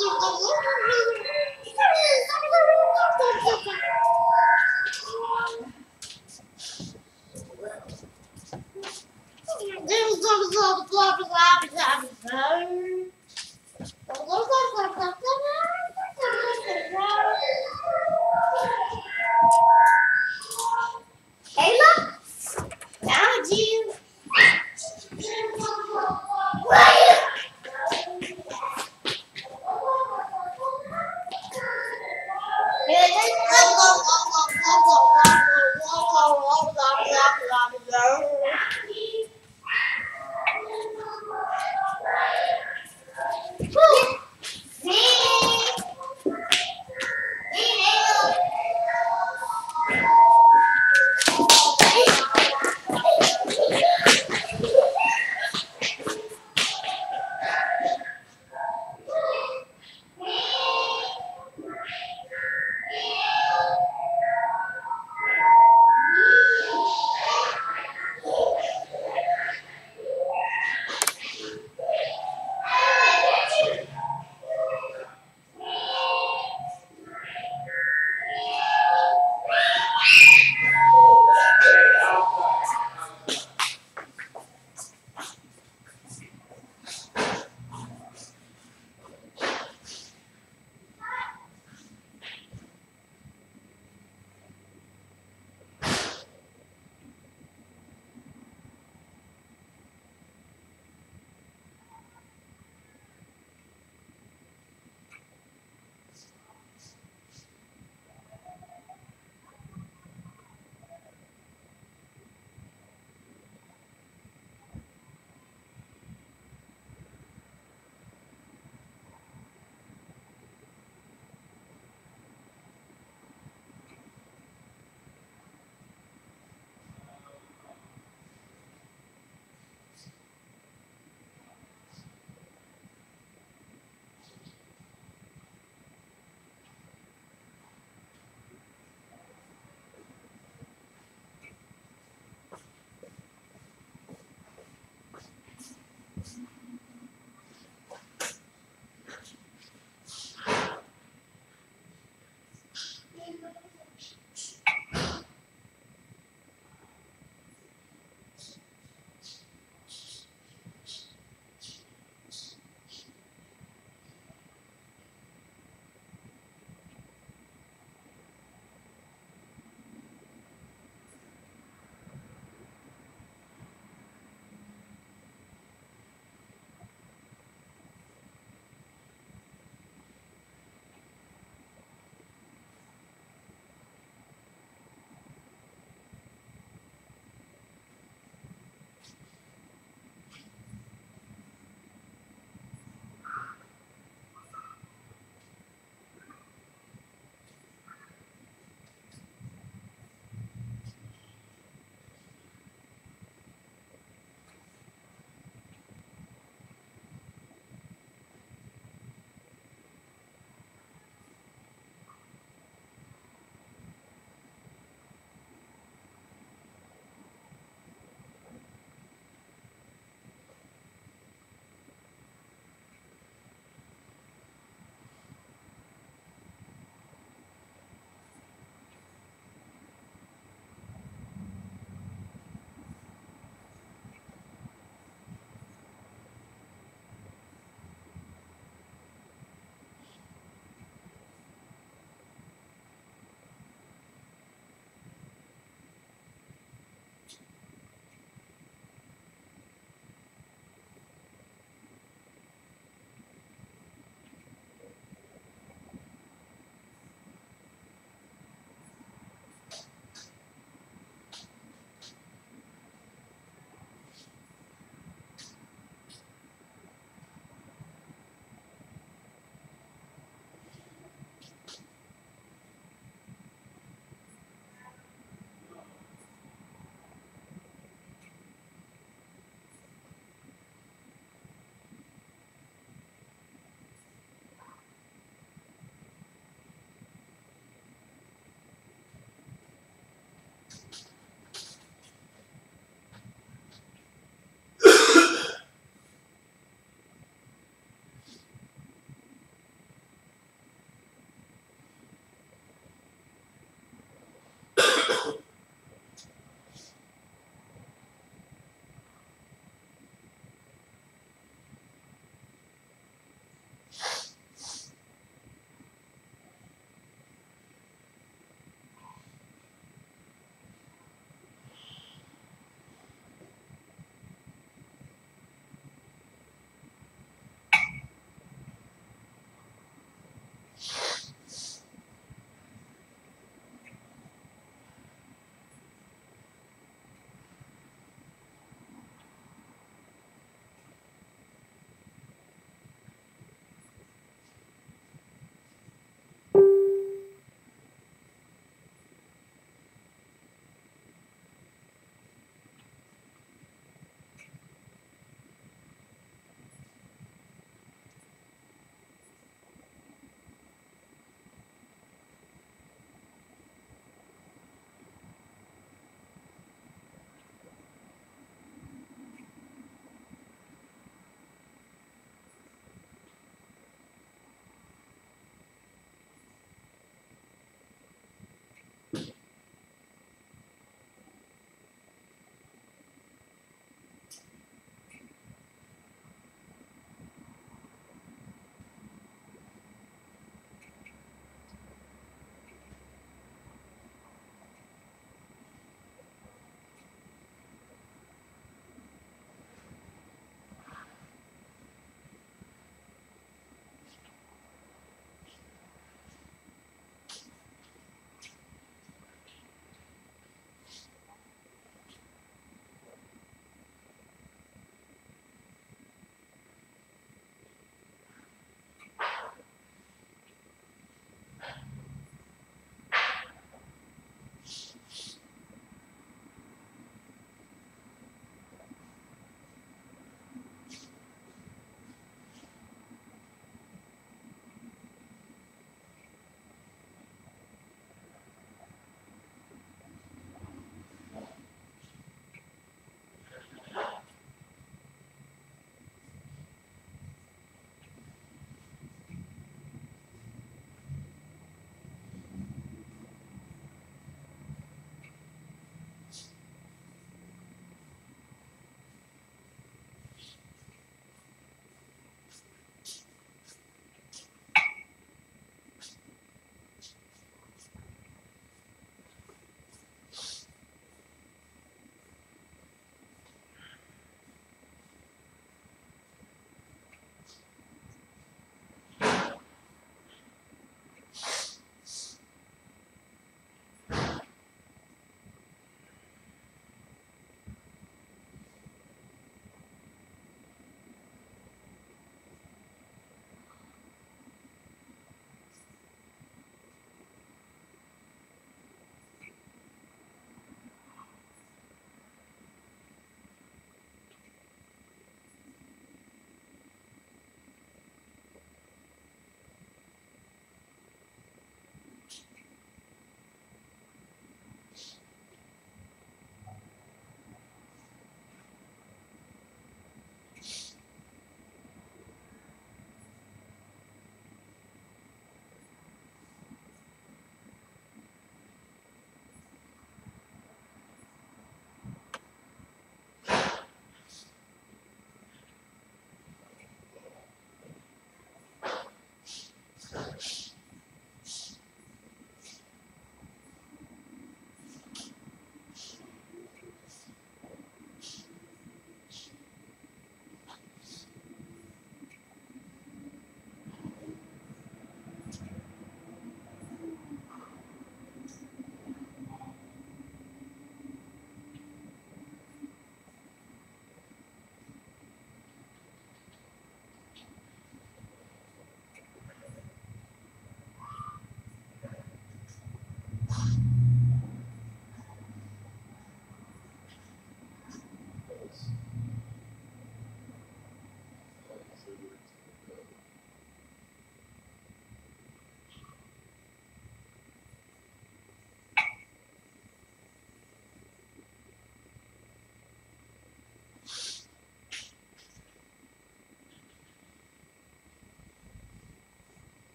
Hey, look! Found you!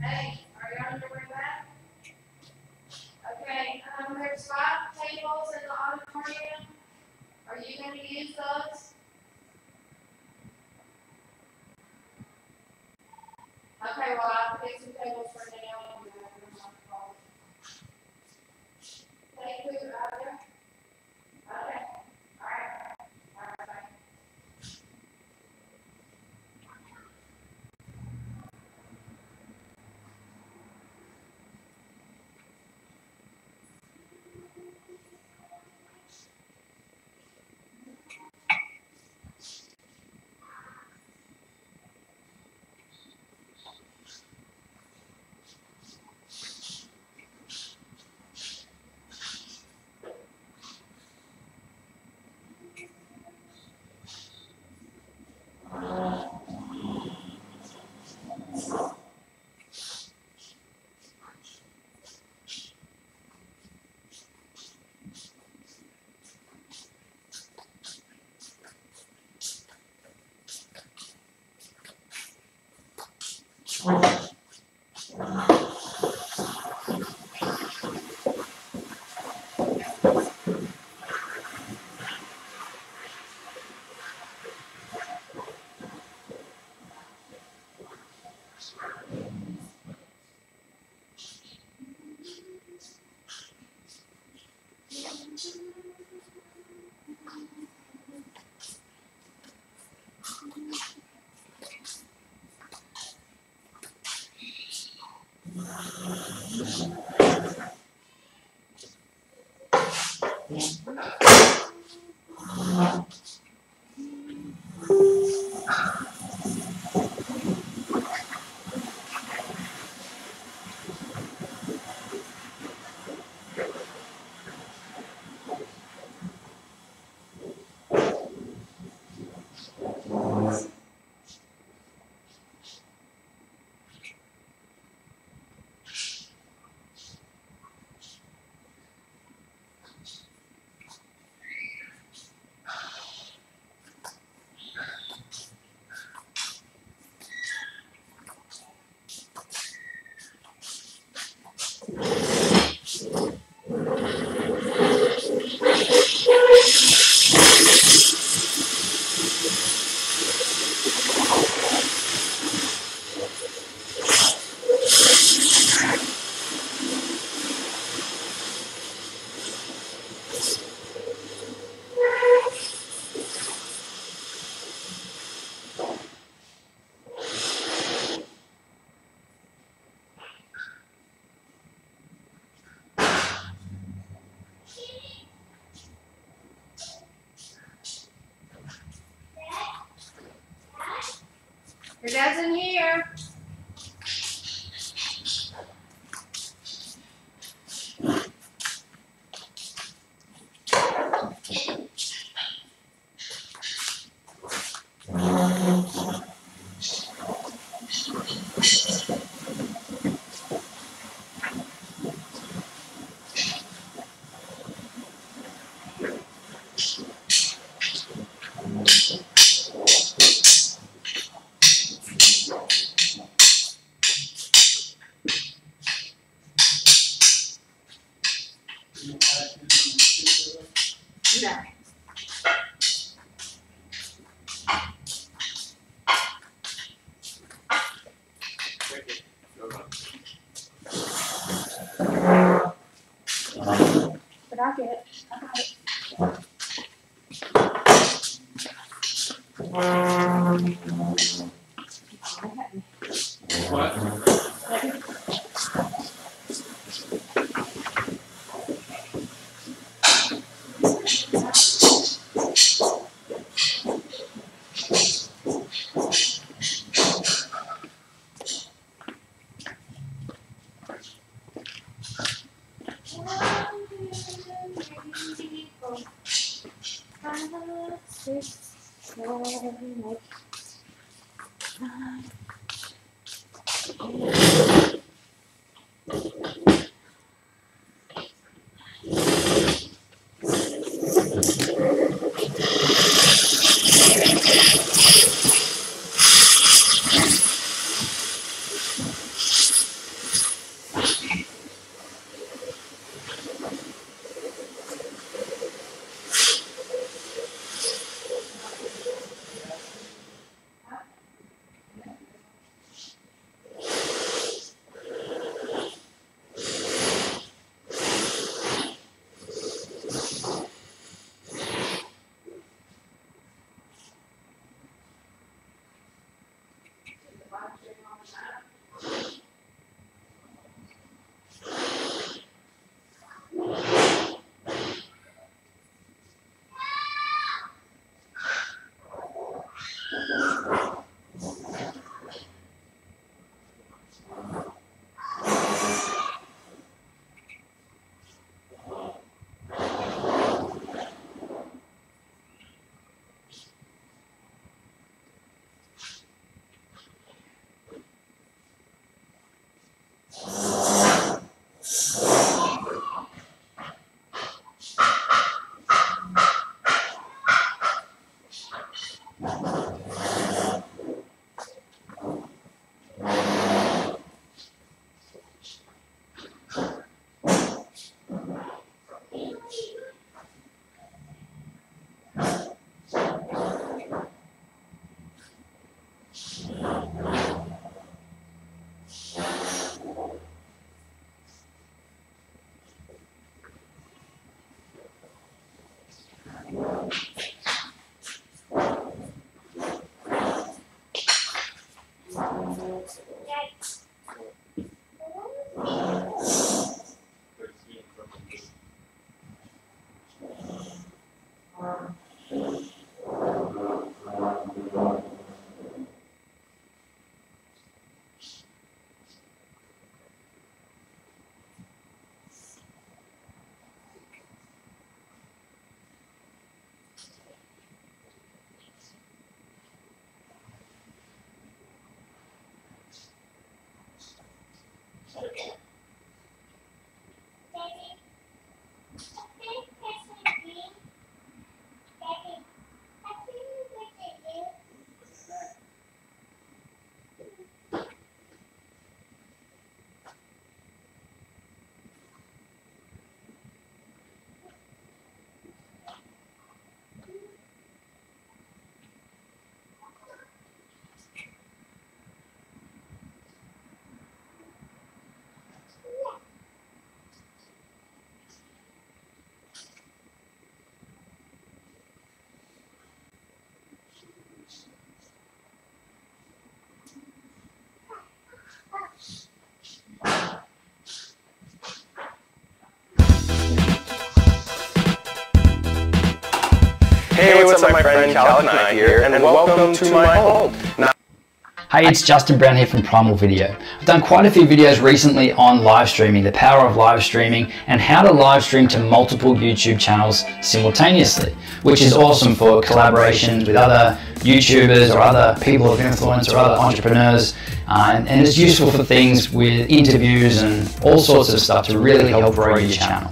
Hey, are you on your way back? Okay, there's 5 tables in the auditorium. Are you going to use those? Okay, well, I'll pick some tables for now. Take food out there? Okay. All right. All right, bye. Your dad's in here. No. But I'll get it. I got it. Hey, what's up, my friend Calic Knight here, and welcome to my home. Hey, it's Justin Brown here from Primal Video. I've done quite a few videos recently on live streaming, the power of live streaming, and how to live stream to multiple YouTube channels simultaneously, which is awesome for collaborations with other YouTubers or other people of influence or other entrepreneurs, and it's useful for things with interviews and all sorts of stuff to really help grow your channel.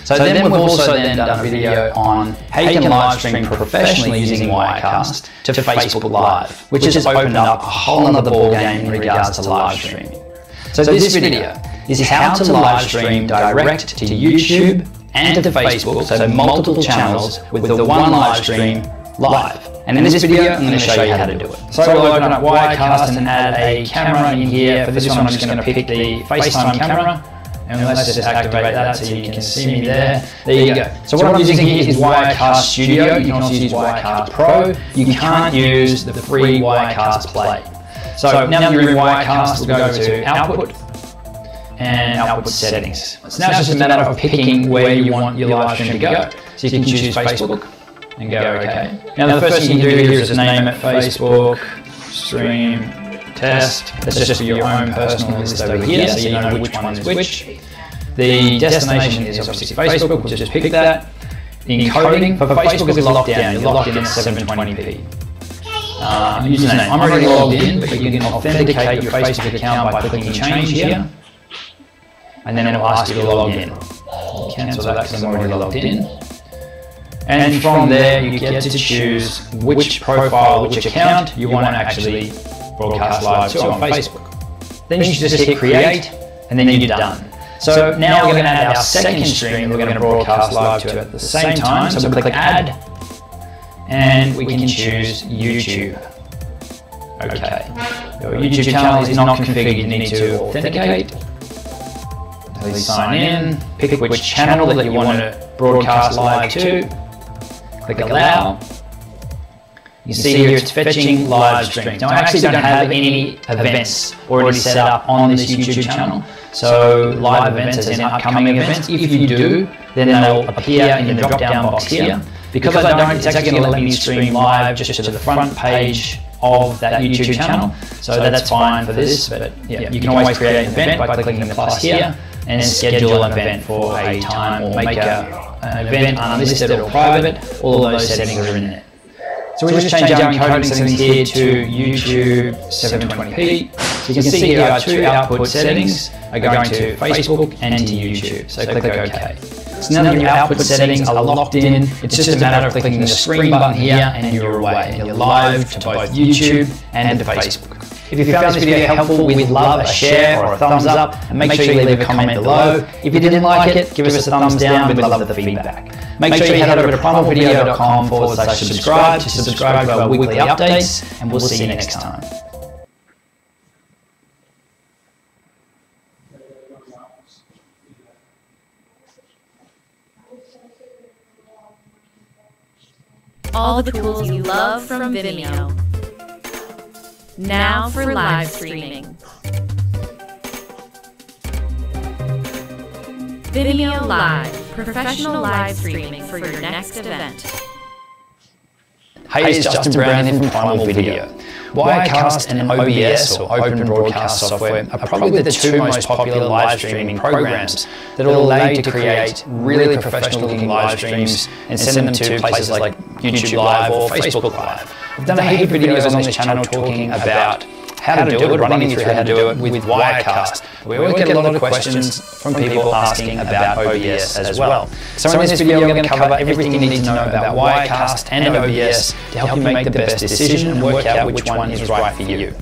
So then we've also then done a video on how you can live stream professionally using Wirecast to Facebook Live, which has opened up a whole other ballgame in regards to live streaming. So this video is how to live stream direct to YouTube and to Facebook, so multiple channels with the one live stream live. And in this video, I'm going to show you how to do it. So we'll open up Wirecast and add a camera in here. For this one, I'm just going to pick the FaceTime camera. And let's just activate that so you can see me there. There you go. So what I'm using here is Wirecast Studio. You can also use Wirecast Pro. You can't use the free Wirecast Play. So now that you're in Wirecast, we'll go to Output and Output Settings. So now it's just a matter of picking where you want your live stream to go. So you can choose Facebook and go OK. Now the first thing you can do here is just name it Facebook Stream Test. That's just for your own personal list over here, so you know which one is which. The destination is obviously Facebook, we'll just pick that. The encoding for Facebook is locked down, you're locked in at 720p. Username, I'm already logged in, but you can authenticate your Facebook account by clicking change here. And then it'll ask you to log in. Cancel that because I'm already logged in. And from there you get to choose which profile, which account you want to actually broadcast live to on Facebook. Then you just hit create and then you're done. So now we're going to add our second stream we're going to broadcast live to at the same time. So we'll click add and we can choose YouTube. Okay. Your YouTube channel is not configured, you need to authenticate. Please sign in, pick which channel that you want to broadcast live to. Click allow. You see here it's fetching live stream. Now I actually don't have any events already set up on this YouTube channel. So live events as in upcoming events. If you do, then they'll appear in the drop down box here. Because I don't, it's actually going to let me stream live just to the front page of that YouTube channel. So that's fine for this, but yeah, you can always create an event by clicking the plus here and then schedule an event for a time or make an event unlisted or private. All of those settings are in there. So we'll just change our encoding settings here to YouTube 720p. So you can see here our two output settings are going to Facebook and to YouTube. So click OK. So now that your output settings are locked in, it's just a matter of clicking the screen button here and you're away. And you're live to both YouTube and to Facebook. If you found this video helpful, we'd love a share or a thumbs up, and make sure you leave a comment below. If you didn't like it, give us a thumbs down, we'd love the feedback. Make sure you head over to primalvideo.com/subscribe to subscribe to our weekly updates, and we'll see you next time. all the tools you love from Vimeo. Now for live streaming. Vimeo Live, professional live streaming for your next event. Hey, it's Justin Brown here from Primal Video. Wirecast and OBS, or Open Broadcast Software, are probably the two most popular live streaming programs that will allow you to create really professional looking live streams and send them to places like YouTube Live or Facebook Live. We've done a heap of videos on this channel talking about how to do it, running you through how to do it with Wirecast. We always get a lot of questions from people asking about OBS as well. So in this video we're going to cover everything you need to know about Wirecast and OBS to help you make the best decision and work out which one is right for you.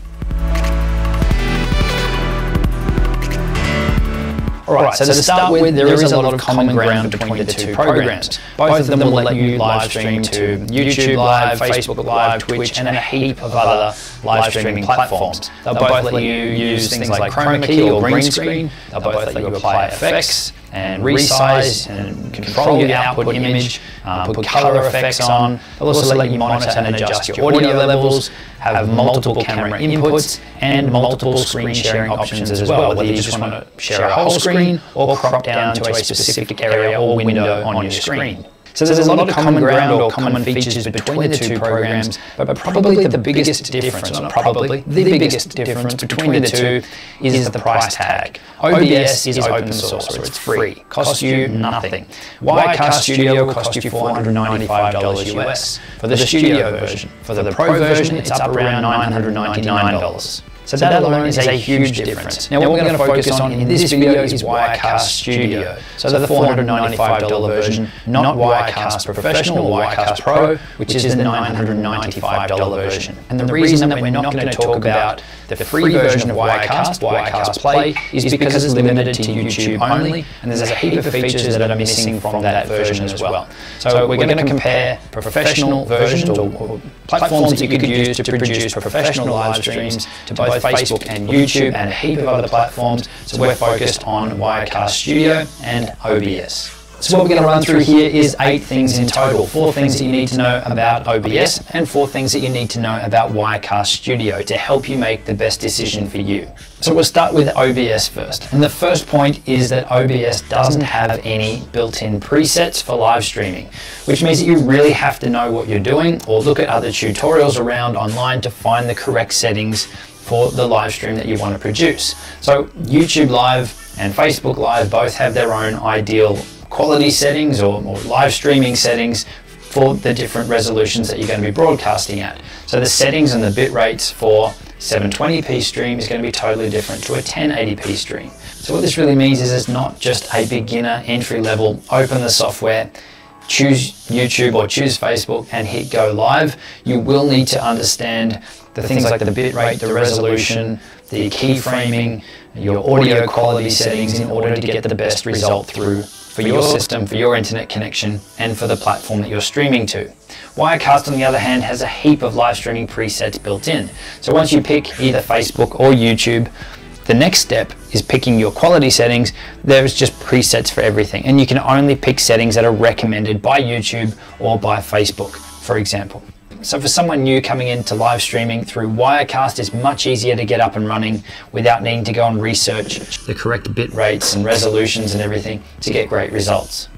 Alright, so to start with, there is a lot of common ground between the two programs. Both of them will let you live stream to YouTube Live, Facebook Live, Twitch, and a heap of other live streaming platforms. They'll both let you use things like chroma key or green screen. They'll both let you apply effects and resize and control your output image, put color effects on. They'll also let you monitor and adjust your audio levels, have multiple camera inputs, and multiple screen sharing options as well, whether you just want to share a whole screen or crop down to a specific area or window on your screen. So there's a lot of common ground or common features between the two programs, but probably the biggest difference, not probably, the biggest difference between the two is the price tag. OBS is open source, or it's free, costs you nothing. Wirecast Studio costs you $495 US for the studio version. For the pro version, it's up around $999. So that alone is a huge difference. Now what we're going to focus on in this video is Wirecast Studio. So the $495 version, not Wirecast Professional or Wirecast Pro, which is the $995 version. And the reason that we're not going to talk about the free version of Wirecast, Wirecast Play, is because it's limited to YouTube only, and there's a heap of features that are missing from that version as well. So we're going to compare professional versions or platforms that you could use to produce professional live streams to both Facebook and YouTube and a heap of other platforms. So we're focused on Wirecast Studio and OBS. So what we're going to run through here is 8 things in total. 4 things that you need to know about OBS and 4 things that you need to know about Wirecast Studio to help you make the best decision for you. So we'll start with OBS first. And the first point is that OBS doesn't have any built-in presets for live streaming, which means that you really have to know what you're doing or look at other tutorials around online to find the correct settings for the live stream that you want to produce. So YouTube Live and Facebook Live both have their own ideal quality settings or live streaming settings for the different resolutions that you're going to be broadcasting at. So the settings and the bit rates for 720p stream is going to be totally different to a 1080p stream. So what this really means is it's not just a beginner entry level, open the software, choose YouTube or choose Facebook and hit go live. You will need to understand the things like the bit rate, the resolution, the keyframing, your audio quality settings in order to get the best result through for your system, for your internet connection, and for the platform that you're streaming to. Wirecast, on the other hand, has a heap of live streaming presets built in. So once you pick either Facebook or YouTube, the next step is picking your quality settings. There's just presets for everything, and you can only pick settings that are recommended by YouTube or by Facebook, for example. So for someone new coming into live streaming through Wirecast, it's much easier to get up and running without needing to go and research the correct bit rates and resolutions and everything to get great results.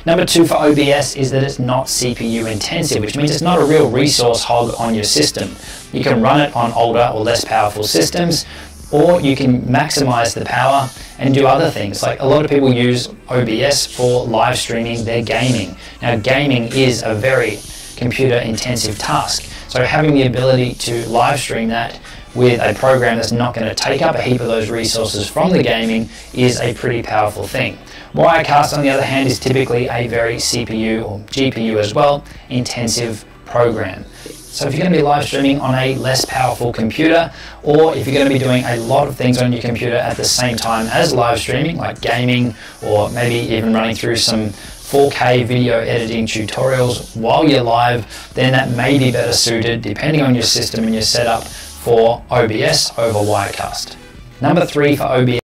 Number 2 for OBS is that it's not CPU intensive, which means it's not a real resource hog on your system. You can run it on older or less powerful systems, or you can maximize the power and do other things. Like a lot of people use OBS for live streaming their gaming. Now gaming is a very computer intensive task. So having the ability to live stream that with a program that's not going to take up a heap of those resources from the gaming is a pretty powerful thing. Wirecast, on the other hand, is typically a very CPU or GPU as well intensive program. So if you're going to be live streaming on a less powerful computer, or if you're going to be doing a lot of things on your computer at the same time as live streaming, like gaming, or maybe even running through some 4K video editing tutorials while you're live, then that may be better suited, depending on your system and your setup, for OBS over Wirecast. Number 3 for OBS